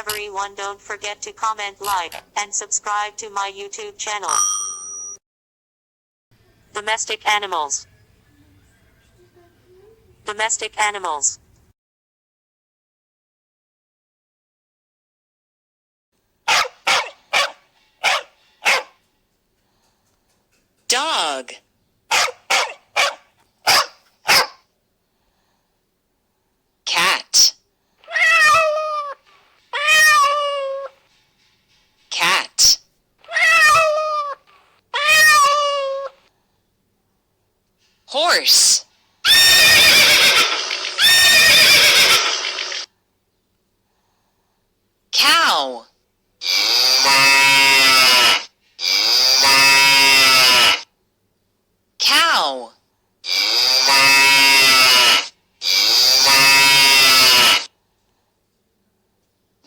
everyone, don't forget to comment, like, and subscribe to my YouTube channel. Domestic animals. Domestic animals. Dog. Cat. Cat. Horse. Cow. Cow.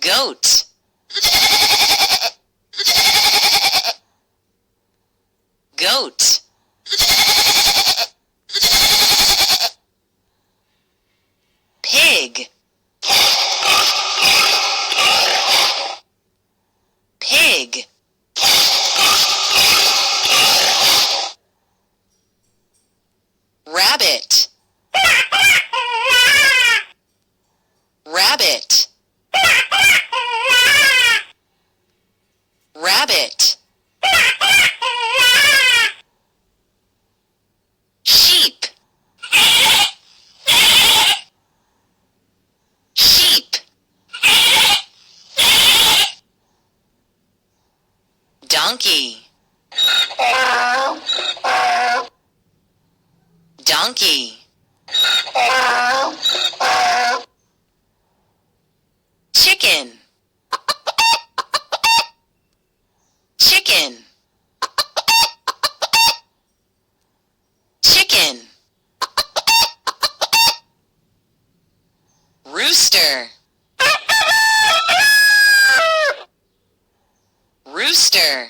Goat. Goat. Pig. Pig. Rabbit. Rabbit. Rabbit. Sheep. Sheep. Donkey. Donkey. Chicken. Chicken. Chicken. Rooster. Rooster.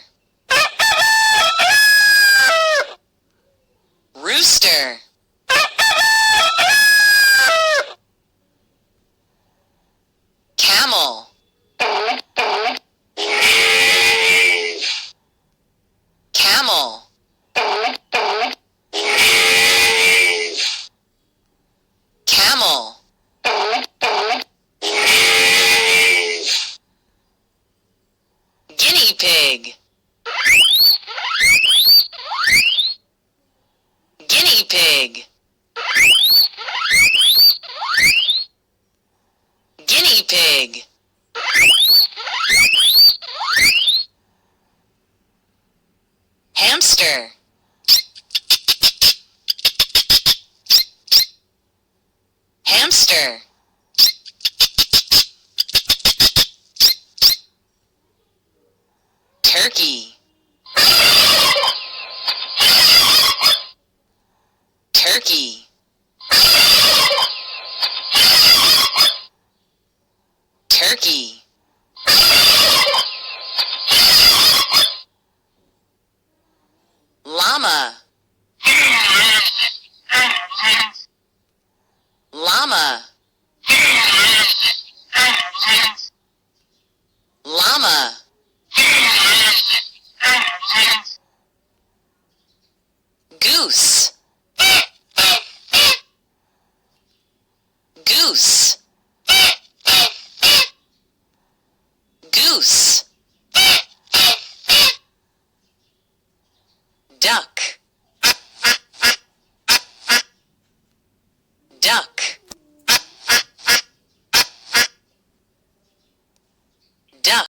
Rooster. Camel. Camel. Camel. Guinea pig. Guinea pig. Guinea pig. Hamster. Hamster. Turkey. Turkey. Turkey. Llama. Llama. Llama. Goose. Goose. Goose. Duck.